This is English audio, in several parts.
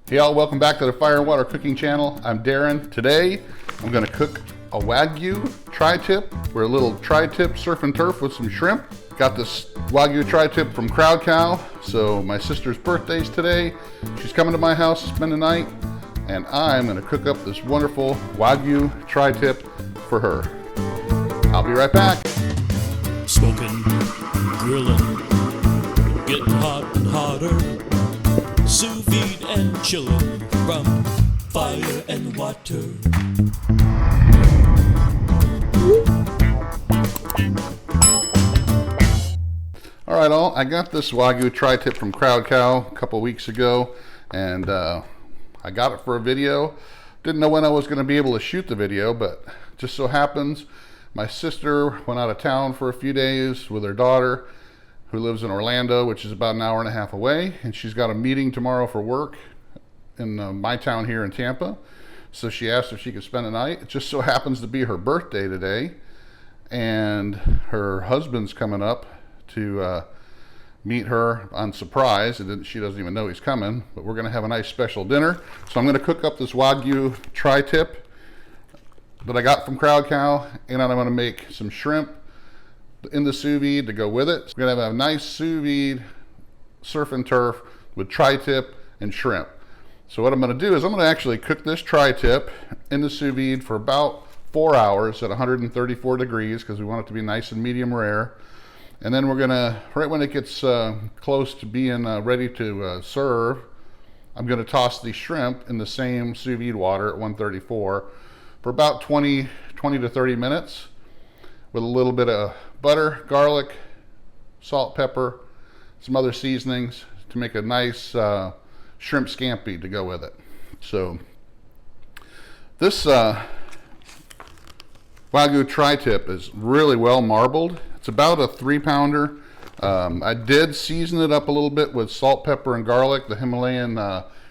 Hey y'all, welcome back to the Fire and Water Cooking Channel. I'm Darren. Today, I'm gonna cook a Wagyu Tri-Tip. We're a little Tri-Tip surf and turf with some shrimp. Got this Wagyu Tri-Tip from Crowd Cow. So my sister's birthday's today. She's coming to my house to spend the night, and I'm gonna cook up this wonderful Wagyu Tri-Tip for her. I'll be right back. Smoking, grilling, getting hot and hotter. Sous vide and chilling from fire and water. All right, all. I got this Wagyu Tri-Tip from Crowd Cow a couple weeks ago, and I got it for a video. Didn't know when I was going to be able to shoot the video, but just so happens my sister went out of town for a few days with her daughter, who lives in Orlando, which is about an hour and a half away, and she's got a meeting tomorrow for work in my town here in Tampa. So she asked if she could spend the night. It just so happens to be her birthday today, and her husband's coming up to meet her on surprise. She doesn't even know he's coming, but we're gonna have a nice special dinner. So I'm gonna cook up this Wagyu Tri-Tip that I got from Crowd Cow, and I'm gonna make some shrimp in the sous vide to go with it. So we're gonna have a nice sous vide surf and turf with Tri-Tip and shrimp. So what I'm gonna do is I'm gonna actually cook this Tri-Tip in the sous vide for about 4 hours at 134 degrees because we want it to be nice and medium rare. And then we're gonna, right when it gets close to being ready to serve, I'm gonna toss the shrimp in the same sous vide water at 134 for about 20 to 30 minutes with a little bit of butter, garlic, salt, pepper, some other seasonings to make a nice shrimp scampi to go with it. So this Wagyu Tri-Tip is really well marbled. It's about a 3-pounder. I did season it up a little bit with salt, pepper, and garlic, the Himalayan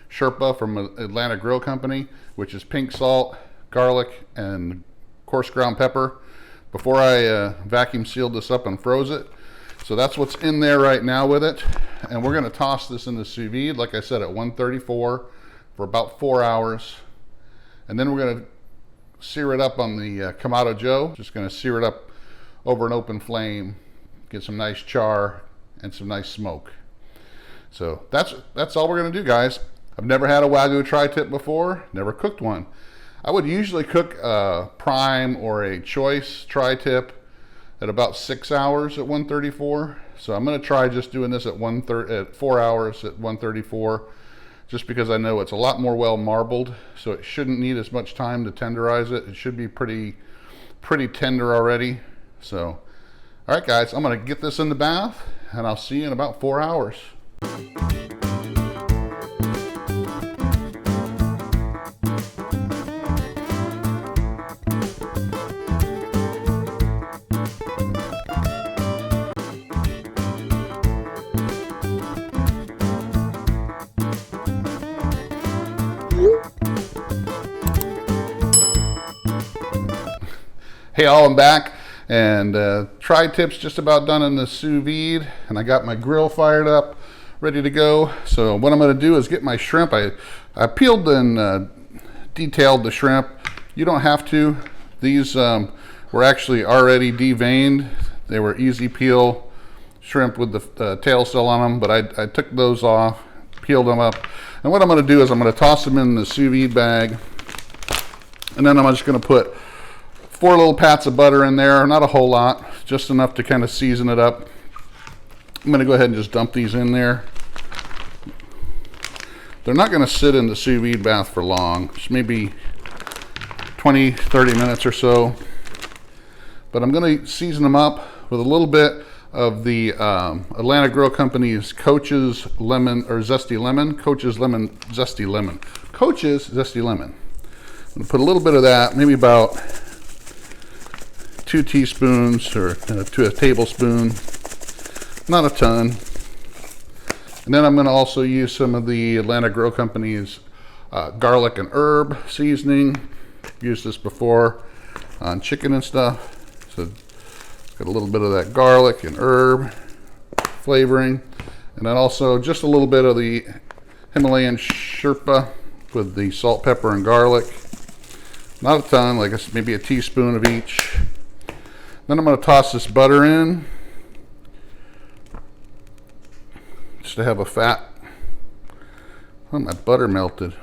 Sherpa from Atlanta Grill Company, which is pink salt, garlic, and coarse ground pepper, before I vacuum sealed this up and froze it. So that's what's in there right now with it. And we're gonna toss this in the sous vide, like I said, at 134 for about 4 hours. And then we're gonna sear it up on the Kamado Joe. Just gonna sear it up over an open flame, get some nice char and some nice smoke. So that's all we're gonna do, guys. I've never had a Wagyu Tri-Tip before, never cooked one. I would usually cook a prime or a choice Tri-Tip at about 6 hours at 134. So I'm going to try just doing this at 4 hours at 134, just because I know it's a lot more well marbled, so it shouldn't need as much time to tenderize it. It should be pretty tender already. So, all right, guys, I'm going to get this in the bath, and I'll see you in about 4 hours. Hey all, I'm back, and Tri-Tip's just about done in the sous vide, and I got my grill fired up, ready to go. So what I'm going to do is get my shrimp. I peeled and detailed the shrimp. You don't have to. These were actually already deveined. They were easy peel shrimp with the tail still on them, but I took those off, peeled them up. And what I'm going to do is I'm going to toss them in the sous vide bag, and then I'm just going to put 4 little pats of butter in there, not a whole lot, just enough to kind of season it up. I'm going to go ahead and just dump these in there. They're not going to sit in the sous vide bath for long, just maybe 20-30 minutes or so. But I'm going to season them up with a little bit of the Atlanta Grill Company's Coach's Lemon, or Zesty Lemon, Coach's Lemon, Zesty Lemon. Coach's Zesty Lemon. I'm going to put a little bit of that, maybe about 2 teaspoons or to a tablespoon, not a ton. And then I'm going to also use some of the Atlanta Grill Company's garlic and herb seasoning. Used this before on chicken and stuff. So got a little bit of that garlic and herb flavoring. And then also just a little bit of the Himalayan Sherpa with the salt, pepper, and garlic. Not a ton, like maybe a teaspoon of each. Then I'm going to toss this butter in, just to have a fat. Oh, my butter melted.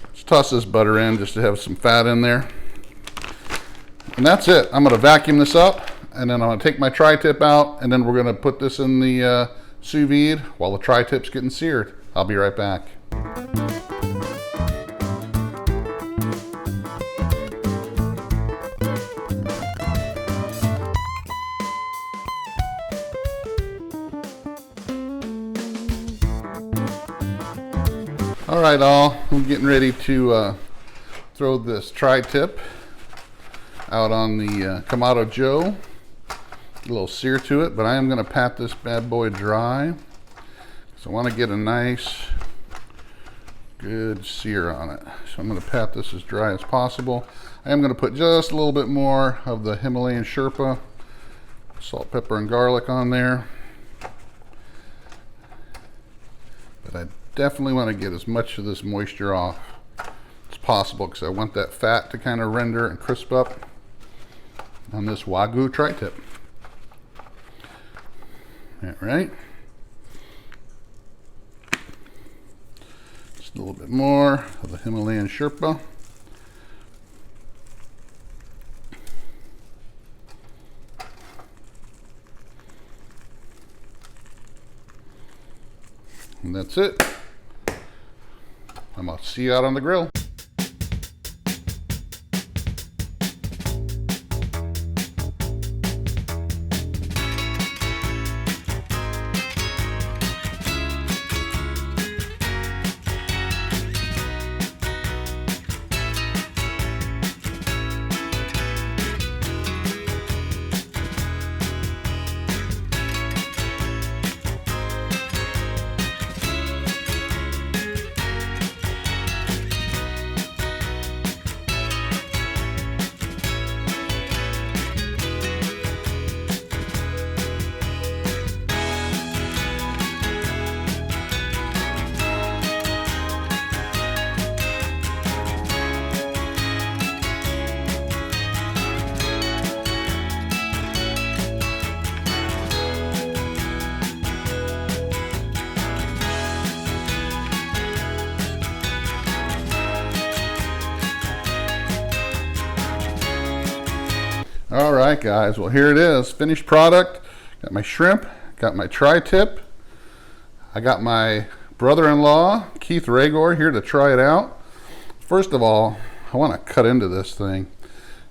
Let's toss this butter in just to have some fat in there. And that's it. I'm going to vacuum this up, and then I'm going to take my tri-tip out, and then we're going to put this in the sous vide while the tri-tip's getting seared. I'll be right back. All right, I'm getting ready to throw this tri-tip out on the Kamado Joe. A little sear to it, but I am going to pat this bad boy dry. So I want to get a nice, good sear on it. So I'm going to pat this as dry as possible. I am going to put just a little bit more of the Himalayan Sherpa, salt, pepper, and garlic on there. But I definitely want to get as much of this moisture off as possible because I want that fat to kind of render and crisp up on this Wagyu tri-tip. All right. Just a little bit more of the Himalayan Sherpa. And that's it. I'm going to see you out on the grill. All right, guys, well, here it is, finished product. Got my shrimp, got my tri-tip. I got my brother-in-law, Keith Ragor, here to try it out. First of all, I want to cut into this thing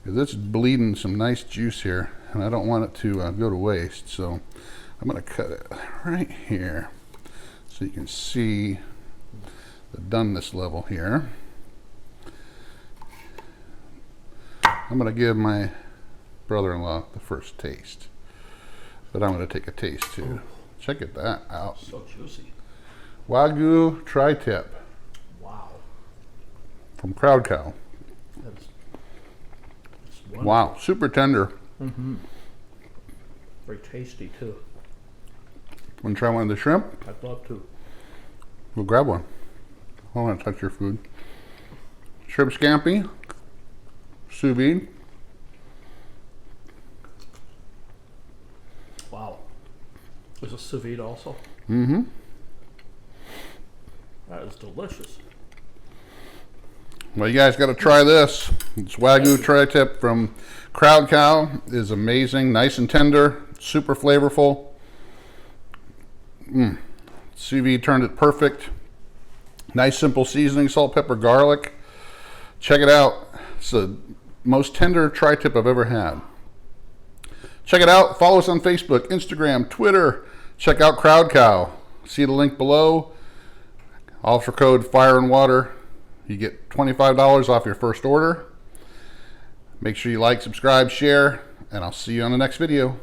because it's bleeding some nice juice here, and I don't want it to go to waste. So I'm going to cut it right here so you can see the doneness level here. I'm going to give my brother-in-law the first taste, but I'm going to take a taste too. Check that out. So juicy. Wagyu Tri-Tip. Wow. From Crowd Cow. That's Wow, super tender. Mm-hmm. Very tasty too. Want to try one of the shrimp? I'd love to. We'll grab one. I don't want to touch your food. Shrimp scampi, sous vide. Wow. Is it sous vide also? Mm-hmm. That is delicious. Well, you guys got to try this. It's Wagyu Tri-Tip from Crowd Cow. It is amazing, nice and tender, super flavorful. Sous vide turned it perfect. Nice simple seasoning, salt, pepper, garlic. Check it out. It's the most tender tri-tip I've ever had. Check it out. Follow us on Facebook, Instagram, Twitter. Check out Crowd Cow. See the link below. Offer code Fire and Water. You get $25 off your first order. Make sure you like, subscribe, share, and I'll see you on the next video.